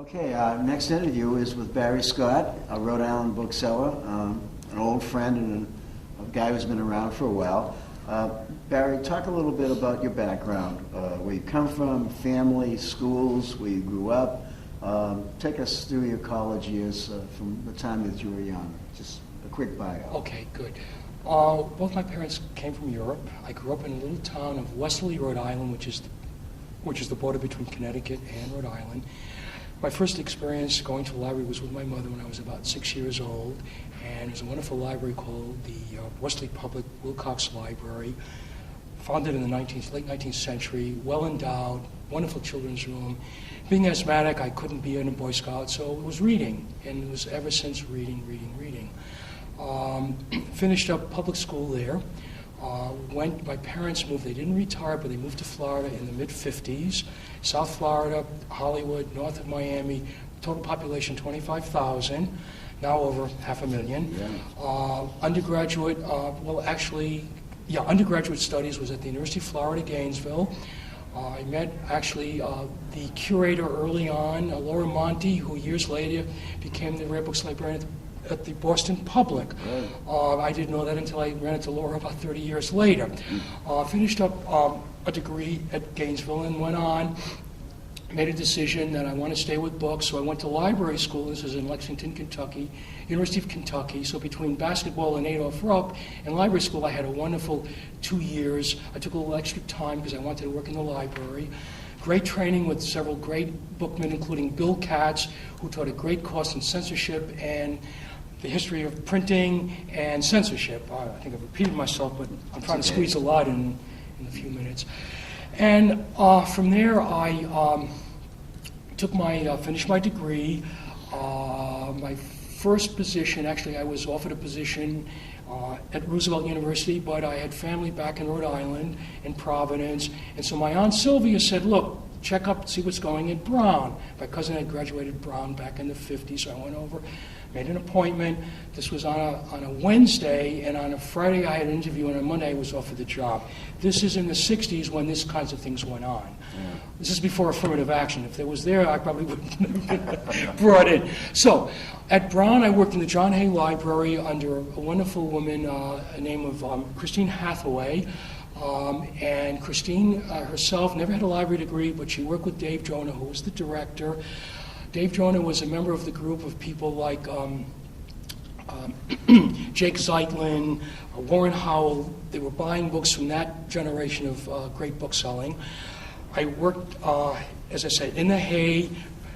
Okay, our next interview is with Barry Scott, a Rhode Island bookseller, an old friend and a guy who's been around for a while. Barry, talk a little bit about your background, where you come from, family, schools, where you grew up. Take us through your college years from the time that you were young. Just a quick bio. Okay, good. Both my parents came from Europe. I grew up in a little town of Westerly, Rhode Island, which is the border between Connecticut and Rhode Island. My first experience going to the library was with my mother when I was about 6 years old, and it was a wonderful library called the Westerly Public Wilcox Library, founded in the late 19th century, well endowed, wonderful children's room. Being asthmatic, I couldn't be in a Boy Scout, so it was reading, and it was ever since reading. Finished up public school there. My parents moved, they didn't retire, but they moved to Florida in the mid-50s. South Florida, Hollywood, north of Miami, total population 25,000, now over 500,000. Yeah. Undergraduate, undergraduate studies was at the University of Florida, Gainesville. I met the curator early on, Laura Monti, who years later became the rare books librarian at the Boston Public. Right. I didn't know that until I ran into Laura about 30 years later. Finished up a degree at Gainesville and went on, made a decision that I want to stay with books, so I went to library school. This is in Lexington, Kentucky, University of Kentucky. So between basketball and Adolph Rupp and library school, I had a wonderful 2 years. I took a little extra time because I wanted to work in the library. Great training with several great bookmen, including Bill Katz, who taught a great course in censorship and the history of printing and censorship. I think I've repeated myself, but I'm trying to squeeze a lot in a few minutes. And from there, I finished my degree. My first position, actually, I was offered a position at Roosevelt University, but I had family back in Rhode Island, in Providence, and so my Aunt Sylvia said, look, check up, see what's going at Brown. My cousin had graduated Brown back in the 50s, so I went over, made an appointment. This was on a Wednesday, and on a Friday I had an interview, and on Monday I was offered the job. This is in the 60s when this kinds of things went on. Yeah. This is before affirmative action. If there was there, I probably wouldn't have been brought in. So at Brown, I worked in the John Hay Library under a wonderful woman named Christine Hathaway. And Christine herself never had a library degree, but she worked with Dave Jonah, who was the director. Dave Jonah was a member of the group of people like Jake Zeitlin, Warren Howell. They were buying books from that generation of great book selling. I worked, as I said, in the Hay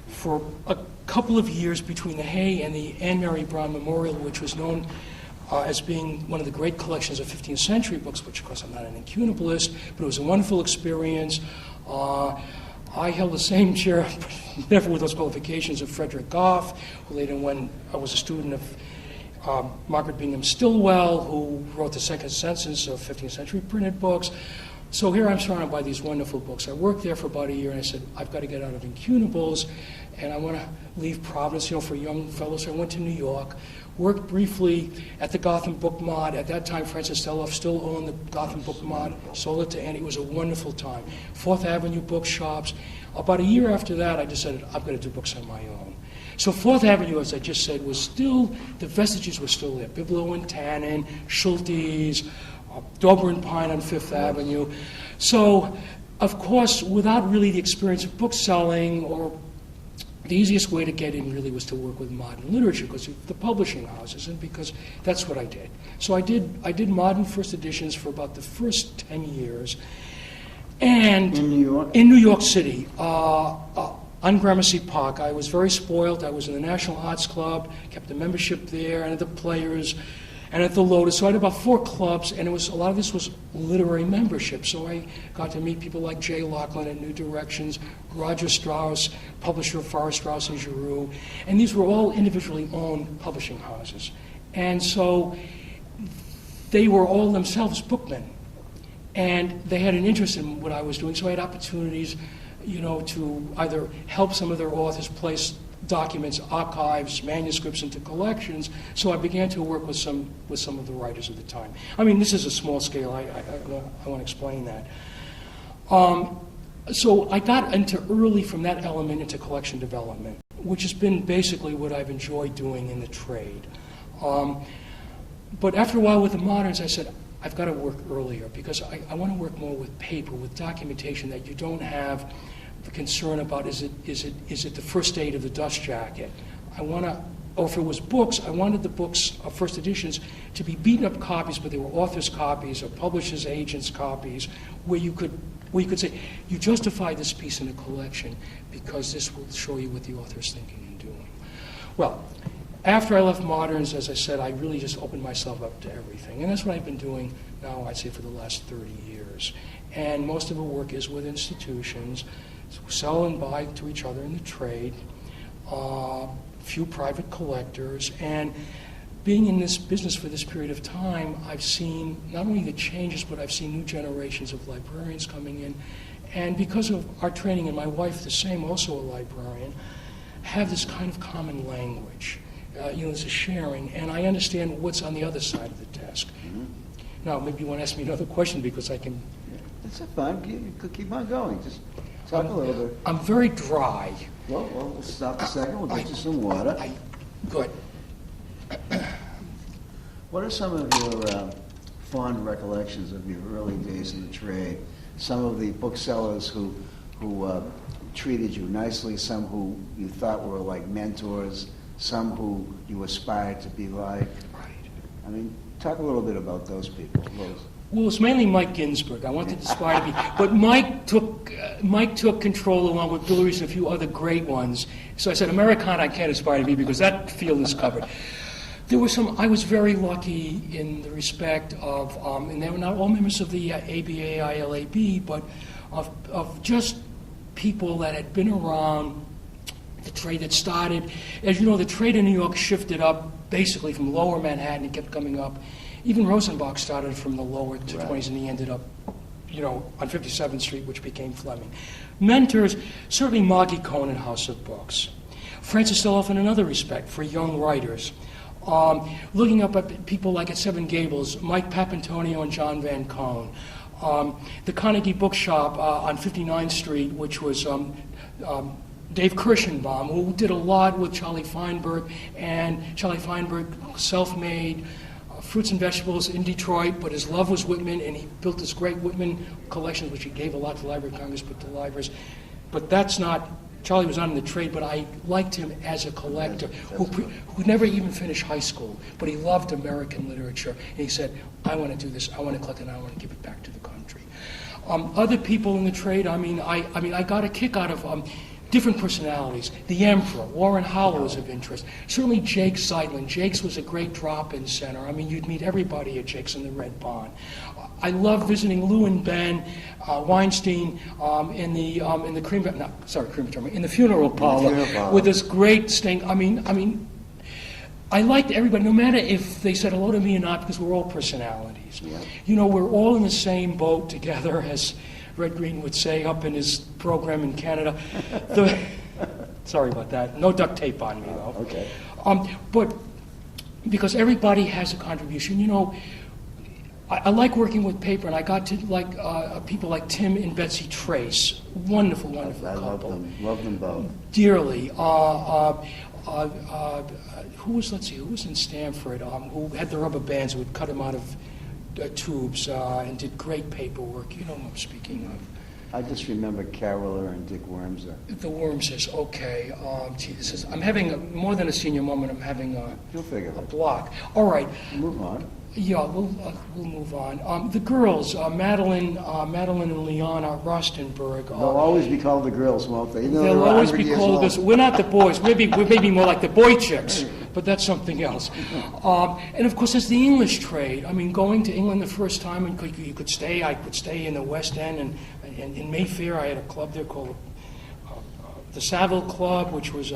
for a couple of years between the Hay and the Anne Mary Brown Memorial, which was known as being one of the great collections of 15th century books, which of course I'm not an incunableist, but it was a wonderful experience. I held the same chair, never with those qualifications, of Frederick Goff, who later, when I was a student of Margaret Bingham Stillwell, who wrote the second census of 15th century printed books. So here I'm surrounded by these wonderful books. I worked there for about a year, and I said, I've got to get out of incunables, and I want to leave Providence, for young fellows. So I went to New York, worked briefly at the Gotham Book Mart. At that time, Francis Deloff still owned the Gotham Book Mart, sold it to Annie. It was a wonderful time. Fourth Avenue bookshops. About a year after that, I decided I've got to do books on my own. So Fourth Avenue, as I just said, was still, the vestiges were still there. Biblo and Tannen, Schulte's, Dober and Pine on Fifth Avenue. So, of course, without really the experience of book selling, or the easiest way to get in really was to work with modern literature, because of the publishing houses, and because that's what I did. So I did modern first editions for about the first 10 years. And in New York? In New York City, on Gramercy Park. I was very spoiled. I was in the National Arts Club, kept a membership there, and at the Players, and at the Lotus. So I had about 4 clubs, and a lot of this was literary membership. So I got to meet people like Jay Lachlan at New Directions, Roger Strauss, publisher of Forrest Strauss and Giroux, and these were all individually owned publishing houses. And so they were all themselves bookmen, and they had an interest in what I was doing, so I had opportunities, to either help some of their authors place documents, archives, manuscripts into collections. So I began to work with some of the writers of the time. I mean, this is a small scale. I want to explain that. So I got early from that element into collection development. which has been basically what I've enjoyed doing in the trade. But after a while with the moderns, I said, I've got to work earlier because I want to work more with paper, with documentation that you don't have the concern about is it the first date of the dust jacket. I want to, or if it was books, I wanted the books, first editions, to be beaten up copies, but they were authors' copies or publishers' agents' copies, where you could say, you justify this piece in a collection because this will show you what the author's thinking and doing. Well, after I left Moderns, as I said, I really just opened myself up to everything. And that's what I've been doing now, I'd say, for the last 30 years. And most of the work is with institutions, sell and buy to each other in the trade, few private collectors. And being in this business for this period of time, I've seen not only the changes, but I've seen new generations of librarians coming in. And because of our training, and my wife, the same, also a librarian, have this kind of common language. There's a sharing, and I understand what's on the other side of the desk. Mm-hmm. Now, maybe you want to ask me another question because I can... That's fine. You could keep on going. Just talk a little bit. I'm very dry. Well, we'll stop a second. We'll get you some water. Good. What are some of your fond recollections of your early days in the trade? Some of the booksellers who treated you nicely, some who you thought were like mentors, some who you aspired to be like. Right. I mean, talk a little bit about those people. Well, it's mainly Mike Ginsberg. I wanted to aspire to be, but Mike took control along with Bill Reese and a few other great ones. So I said, Americana, I can't aspire to be because that field is covered. There were some. I was very lucky in the respect of, and they were not all members of the ABAA, ILAB, but of just people that had been around. The trade that started, as you know, the trade in New York shifted up basically from lower Manhattan and kept coming up. Even Rosenbach started from the lower to 20s, and he ended up, on 57th Street, which became Fleming. Mentors, certainly Margie Cohn and House of Books. Francis Deloff in another respect, for young writers. Looking up at people like at Seven Gables, Mike Papantonio and John Van Cohn. The Carnegie Bookshop on 59th Street, which was Dave Kirschenbaum, who did a lot with Charlie Feinberg, and Charlie Feinberg, self-made, fruits and vegetables in Detroit, but his love was Whitman, and he built this great Whitman collection, which he gave a lot to the Library of Congress, but to libraries. But that's not, Charlie was not in the trade, but I liked him as a collector who never even finished high school, but he loved American literature, and he said, I want to do this, I want to collect it, and I want to give it back to the country. Other people in the trade, I got a kick out of different personalities. The Emperor, Warren Howell was of interest. Certainly Jake Seidlin. Jake's was a great drop-in center. I mean, you'd meet everybody at Jake's in the Red Barn. I loved visiting Lou and Ben Weinstein in the crematorium, in the funeral parlor with this great sting. I mean, I liked everybody, no matter if they said hello to me or not, because we're all personalities. Yeah. We're all in the same boat together, as Red Green would say up in his program in Canada. Sorry about that. No duct tape on me, though. Okay. But because everybody has a contribution, I like working with paper, and I got to like people like Tim and Betsy Trace. Wonderful, wonderful couple. Love them both. Dearly. Who was in Stanford, who had the rubber bands who would cut them out of tubes and did great paperwork. You know what I'm speaking of. I just remember Caroler and Dick Wormser. The Wormsers, okay. I'm having more than a senior moment. I'm having a block. All right. Move on. Yeah, we'll move on. The girls, Madeline and Liana Rostenberg. They'll always be called the girls, won't they? They'll always be called this. We're not the boys. We're maybe more like the boy chicks, but that's something else. And of course, there's the English trade. I mean, going to England the first time, and you could stay. I could stay in the West End, and in Mayfair, I had a club there called the Savile Club, which was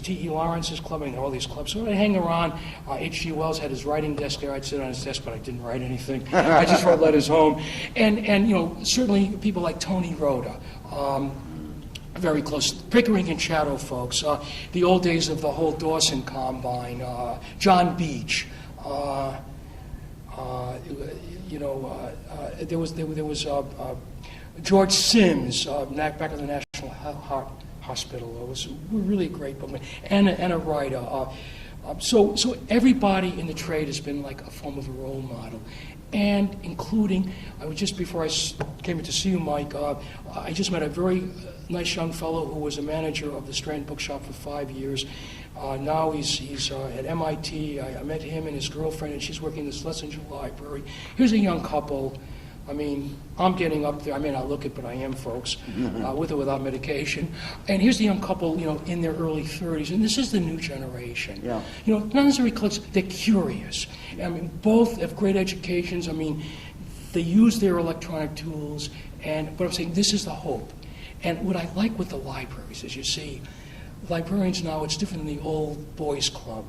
T.E. Lawrence's club. I mean, all these clubs. So I'd hang around. H.G. Wells had his writing desk there. I'd sit on his desk, but I didn't write anything. I just wrote letters home. And certainly people like Tony Rhoda, very close. Pickering and Shadow folks. The old days of the whole Dawson Combine. John Beach. There was George Sims, back of the National hospital. We're really great bookmen, and a writer. So everybody in the trade has been like a form of a role model, and including, just before I came in to see you, Mike, I just met a very nice young fellow who was a manager of the Strand Bookshop for 5 years. Now he's at MIT. I met him and his girlfriend, and she's working in the Schlesinger Library. Here's a young couple. I mean, I'm getting up there. I may not look it, but I am, folks, with or without medication. And here's the young couple, in their early 30s, and this is the new generation. Yeah. Not necessarily clicks, they're curious. I mean, both have great educations. I mean, they use their electronic tools, but I'm saying this is the hope. And what I like with the libraries is, you see, librarians now, it's different than the old boys club.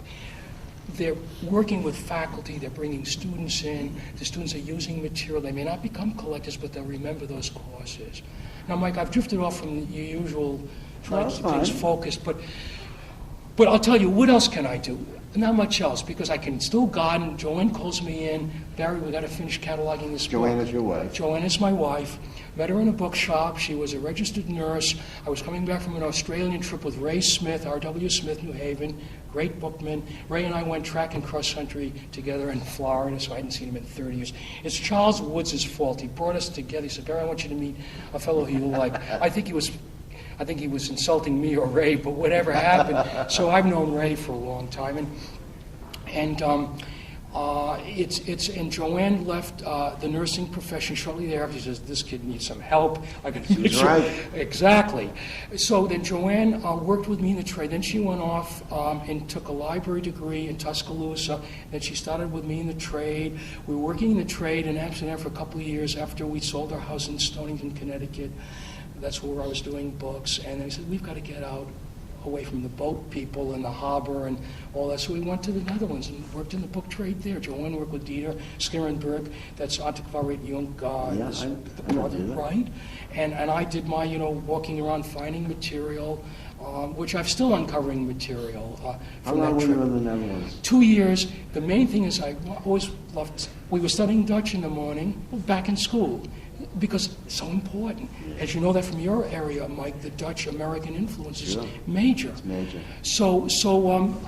They're working with faculty, they're bringing students in, the students are using material. They may not become collectors, but they'll remember those courses. Now, Mike, I've drifted off from your usual trying to keep things focused, but I'll tell you, what else can I do? Not much else, because I can still garden. Joanne calls me in. Barry, we got to finish cataloging this book. Joanne is your wife. Joanne is my wife. Met her in a bookshop. She was a registered nurse. I was coming back from an Australian trip with Ray Smith, R.W. Smith, New Haven, great bookman. Ray and I went track and cross country together in Florida, so I hadn't seen him in 30 years. It's Charles Woods' fault. He brought us together. He said, Barry, I want you to meet a fellow who you like. I think he was insulting me or Ray, but whatever happened. So I've known Ray for a long time, and Joanne left the nursing profession shortly thereafter. She says, this kid needs some help. I could She's right. Exactly. So then Joanne worked with me in the trade. Then she went off and took a library degree in Tuscaloosa. Then she started with me in the trade. We were working in the trade in Amsterdam for a couple of years after we sold our house in Stonington, Connecticut. That's where I was doing books. And then we said, we've got to get out away from the boat people and the harbor and all that. So we went to the Netherlands and worked in the book trade there. Joanne worked with Dieter Skierenberg, that's Antiquarian Jung, the brother, right? And I did my, walking around finding material, which I'm still uncovering material. How long were you in the Netherlands? 2 years. The main thing is I always loved, we were studying Dutch in the morning, back in school, because it's so important. As you know that from your area, Mike, the Dutch-American influence is major. It's major. So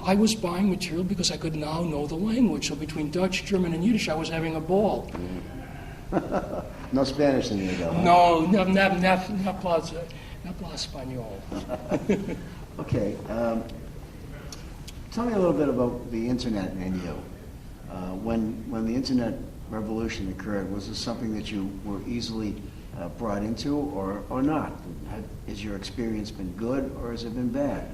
I was buying material because I could now know the language. So between Dutch, German, and Yiddish, I was having a ball. No Spanish in you, though. Huh? No hablo español. Okay. Tell me a little bit about the internet and you. When the internet revolution occurred, was this something that you were easily brought into or not? Has your experience been good or has it been bad?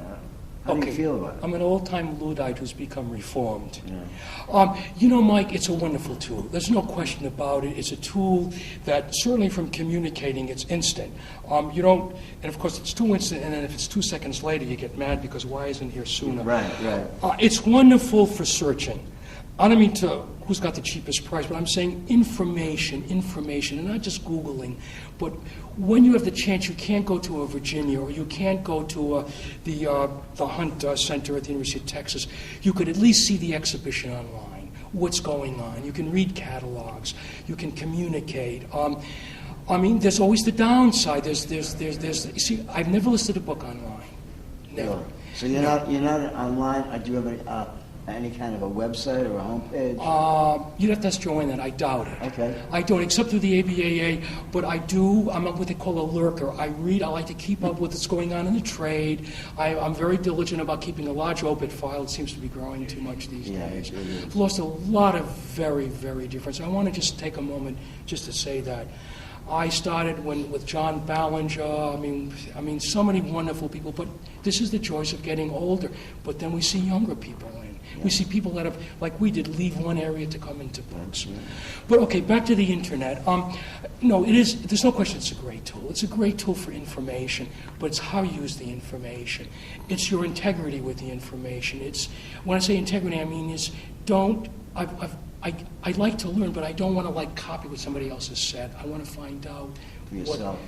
How do you feel about it? I'm an old-time Luddite who's become reformed. Yeah. Mike, it's a wonderful tool. There's no question about it. It's a tool that certainly from communicating, it's instant. And of course it's too instant, and then if it's 2 seconds later, you get mad because why isn't it here sooner? Right. It's wonderful for searching. I don't mean to who's got the cheapest price, but I'm saying information, and not just Googling. But when you have the chance, you can't go to a Virginia or you can't go to the Hunt Center at the University of Texas. You could at least see the exhibition online, what's going on. You can read catalogs. You can communicate. There's always the downside. You see, I've never listed a book online. Never. So you're not online. Do you have any kind of a website or a homepage? You'd have to ask Joanne that. I doubt it. Okay. I don't, except through the ABAA, but I do. I'm what they call a lurker. I read. I like to keep up with what's going on in the trade. I'm very diligent about keeping a large obit file. It seems to be growing too much these days. I've lost a lot of very, very different. I want to just take a moment just to say that. I started with John Ballinger. I mean, so many wonderful people. But this is the choice of getting older. But then we see younger people in. Yeah. We see people that have, like we did, leave one area to come into books. Yeah. But okay, back to the internet. No, it is. There's no question. It's a great tool. It's a great tool for information. But it's how you use the information. It's your integrity with the information. It's when I say integrity, I mean is don't. I like to learn, but I don't want to copy what somebody else has said. I want to find out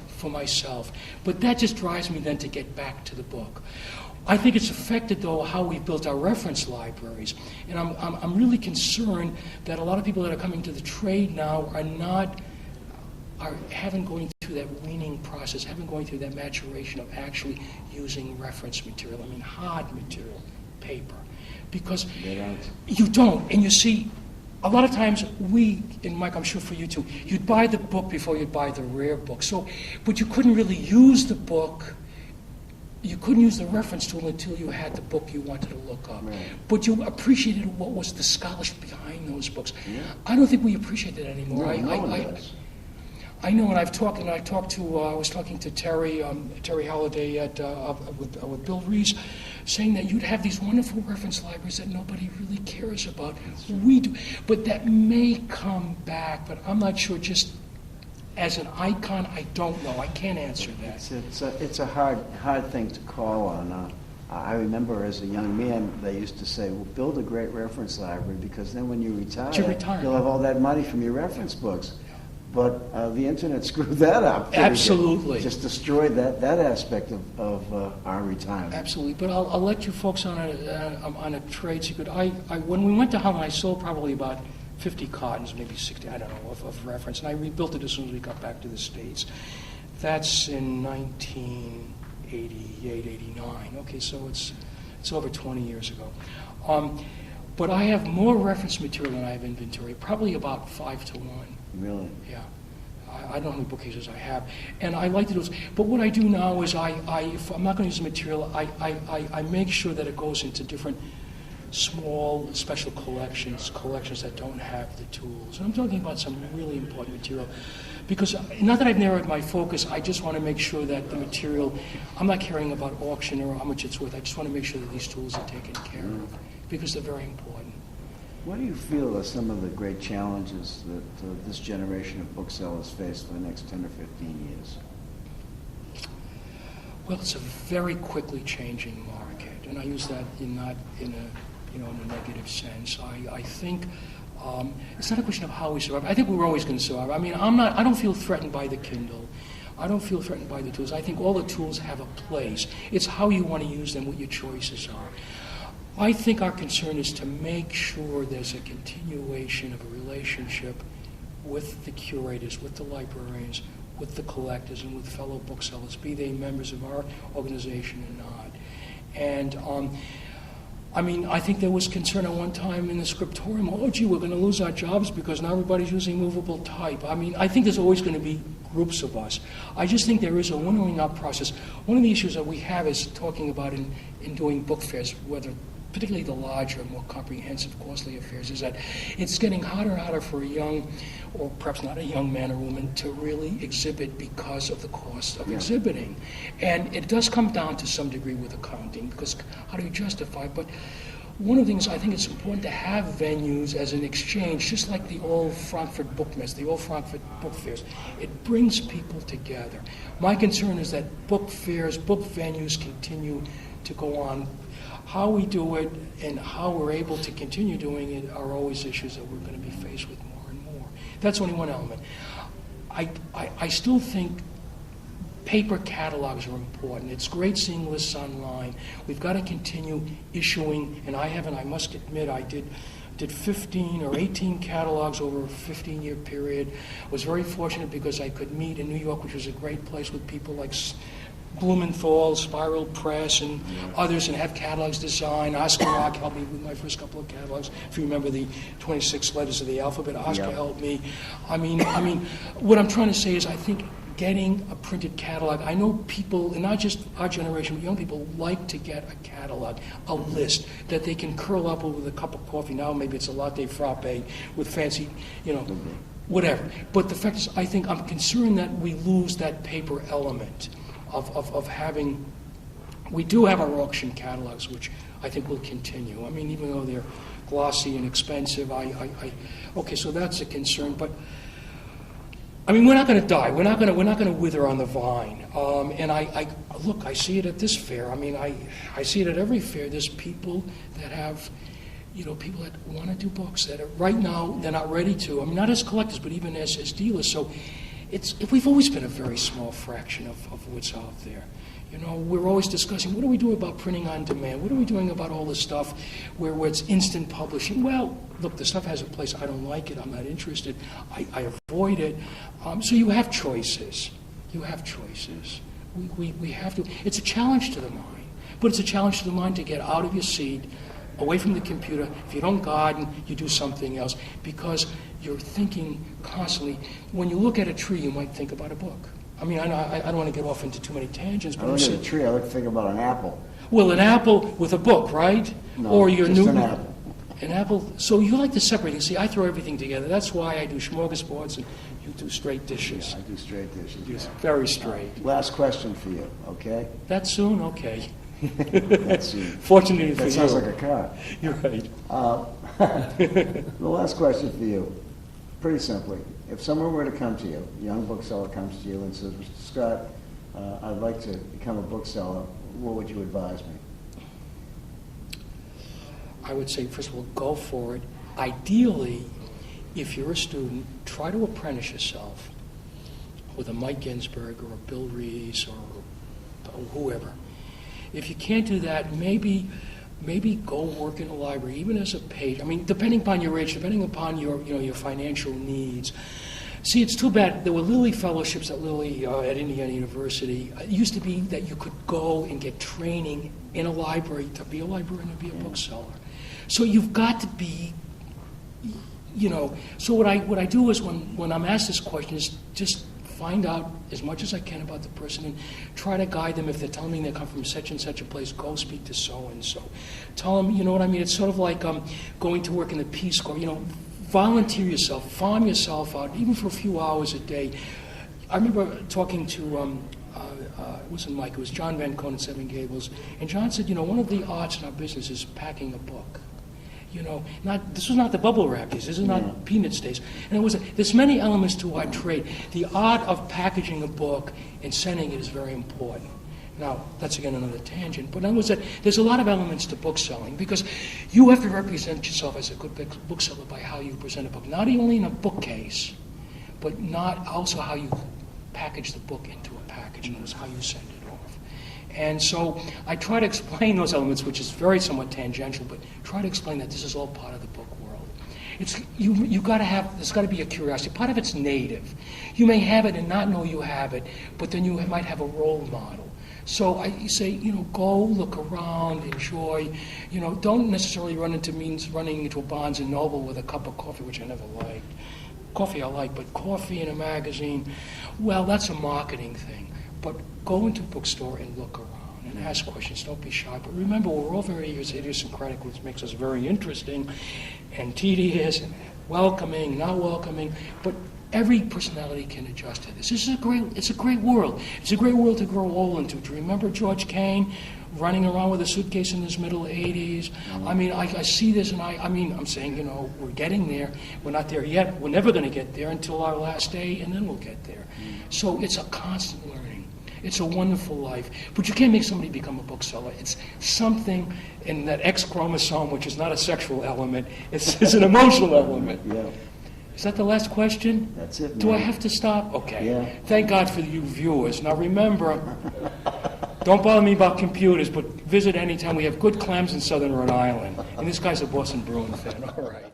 for myself. But that just drives me then to get back to the book. I think it's affected, though, how we've built our reference libraries. And I'm really concerned that a lot of people that are coming to the trade now haven't going through through that weaning process, haven't gone through that maturation of actually using reference material, I mean hard material, paper. Because you don't. And you see, a lot of times and Mike, I'm sure for you too, you'd buy the book before you'd buy the rare book. So, but you couldn't really use the book. You couldn't use the reference tool until you had the book you wanted to look up. Right. But you appreciated what was the scholarship behind those books. Yeah. I don't think we appreciate that anymore. No one does. I know, and I was talking to Terry Halliday with Bill Rees, saying that you'd have these wonderful reference libraries that nobody really cares about. We do, but that may come back, but I'm not sure. Just as an icon, I don't know. I can't answer that. It's a hard thing to call on. I remember as a young man, they used to say, well, build a great reference library, because then when you retire, you'll have all that money from your reference books. But the internet screwed that up. Absolutely. Just destroyed that aspect of our retirement. Absolutely. But I'll let you folks on a trade secret. When we went to Holland, I sold probably about 50 cartons, maybe 60, I don't know, of reference. And I rebuilt it as soon as we got back to the States. That's in 1988, 89. Okay, so it's over 20 years ago. But I have more reference material than I have inventory, probably about 5 to 1. Really? Yeah. I don't know how many bookcases I have. And I like to do this. But what I do now is if I'm not going to use the material, I make sure that it goes into different small special collections that don't have the tools. And I'm talking about some really important material. Because not that I've narrowed my focus, I just want to make sure that the material, I'm not caring about auction or how much it's worth. I just want to make sure that these tools are taken care of, because they're very important. What do you feel are some of the great challenges that this generation of booksellers face for the next 10 or 15 years? Well, it's a very quickly changing market, and I use that not in a negative sense. I think it's not a question of how we survive. I think we're always going to survive. I mean, I don't feel threatened by the Kindle. I don't feel threatened by the tools. I think all the tools have a place. It's how you want to use them, what your choices are. I think our concern is to make sure there's a continuation of a relationship with the curators, with the librarians, with the collectors, and with fellow booksellers, be they members of our organization or not. And I think there was concern at one time in the scriptorium, oh gee, we're going to lose our jobs because now everybody's using movable type. I think there's always going to be groups of us. I just think there is a winnowing out process. One of the issues that we have is talking about in doing book fairs, particularly the larger, more comprehensive, costly affairs, is that it's getting harder and harder for a young, or perhaps not a young man or woman, to really exhibit because of the cost of exhibiting. And it does come down to some degree with accounting, because how do you justify? But one of the things I think it's important to have venues as an exchange, just like the old Frankfurt Book Mess, the old Frankfurt Book Fairs. It brings people together. My concern is that book fairs, book venues continue to go on. How we do it and how we're able to continue doing it are always issues that we're going to be faced with more and more. That's only one element. I still think paper catalogs are important. It's great seeing lists online. We've got to continue issuing, and I must admit, I did 15 or 18 catalogs over a 15-year period. I was very fortunate because I could meet in New York, which was a great place, with people like Blumenthal, Spiral Press, and others, and have catalogs designed. Oscar Rock helped me with my first couple of catalogs. If you remember the 26 letters of the alphabet, Oscar helped me. I mean, what I'm trying to say is I think getting a printed catalog, I know people, and not just our generation, but young people like to get a catalog, a list that they can curl up with a cup of coffee. Now maybe it's a latte frappe with fancy, whatever. But the fact is, I think I'm concerned that we lose that paper element of having. We do have our auction catalogs, which I think will continue. I mean, even though they're glossy and expensive, okay, so that's a concern. But I mean, we're not going to die. We're not going to wither on the vine. And I look, I see it at this fair. I mean, I see it at every fair. There's people that have, people that want to do books that are, right now they're not ready to. I mean, not as collectors, but even as dealers. So we've always been a very small fraction of what's out there. We're always discussing, what do we do about printing on demand? What are we doing about all this stuff where it's instant publishing? Well, look, the stuff has a place. I don't like it. I'm not interested. I avoid it. So you have choices. You have choices. We have to. It's a challenge to the mind, but it's a challenge to the mind to get out of your seat, away from the computer. If you don't garden, you do something else, because you're thinking constantly. When you look at a tree, you might think about a book. I mean, I don't want to get off into too many tangents, but I look at a tree, I like to think about an apple. well, an apple with a book, right? No, or your just new an apple. An apple. So you like to separate. You see, I throw everything together. That's why I do smorgasbords and you do straight dishes. I do straight dishes. Just very straight. Last question for you, okay? That soon? Okay. That's you. Fortunately for That you. sounds like a car. You're right. The last question for you, pretty simply. If someone were to come to you, a young bookseller comes to you and says, Mr. Scott, I'd like to become a bookseller, what would you advise me? I would say, first of all, go for it. Ideally, if you're a student, try to apprentice yourself with a Mike Ginsberg or a Bill Rees or whoever. If you can't do that, maybe go work in a library, even as a page. I mean, depending upon your age, depending upon your financial needs. See, it's too bad. There were Lilly fellowships at Indiana University. It used to be that you could go and get training in a library to be a librarian and be a bookseller. So you've got to be, So what I do is when I'm asked this question is just find out as much as I can about the person and try to guide them. If they're telling me they come from such and such a place, go speak to so-and-so. Tell them, you know what I mean? It's sort of like going to work in the Peace Corps. Volunteer yourself, farm yourself out, even for a few hours a day. I remember talking to, it wasn't Mike, it was John Van Coen at Seven Gables, and John said, one of the arts in our business is packing a book. This was not the bubble wrap days. This is not Peanuts days. And there's many elements to our trade. The art of packaging a book and sending it is very important. Now, that's again another tangent, but in other words, there's a lot of elements to bookselling because you have to represent yourself as a good bookseller by how you present a book, not only in a bookcase, but not also how you package the book into a package, and how you send it off. And so I try to explain those elements, which is very somewhat tangential, but try to explain that this is all part of the book world. There's got to be a curiosity. Part of it's native. You may have it and not know you have it, but then you might have a role model. So I say, go look around, enjoy. Don't necessarily running into a Barnes and Noble with a cup of coffee, which I never liked. Coffee I like, but coffee in a magazine, well, that's a marketing thing. But go into a bookstore and look around and ask questions. Don't be shy. But remember, we're all very idiosyncratic, which makes us very interesting and tedious and welcoming, not welcoming. But every personality can adjust to this. It's a great world. It's a great world to grow old into. Do you remember George Kane running around with a suitcase in his middle 80s? I mean, I see this, and I'm saying, we're getting there. We're not there yet. We're never going to get there until our last day, and then we'll get there. So it's a constant learning. It's a wonderful life. But you can't make somebody become a bookseller. It's something in that X chromosome, which is not a sexual element. It's an emotional element. Yeah. Is that the last question? That's it, man. Do I have to stop? Okay. Yeah. Thank God for you viewers. Now remember, don't bother me about computers, but visit anytime. We have good clams in southern Rhode Island. And this guy's a Boston Bruin fan. All right.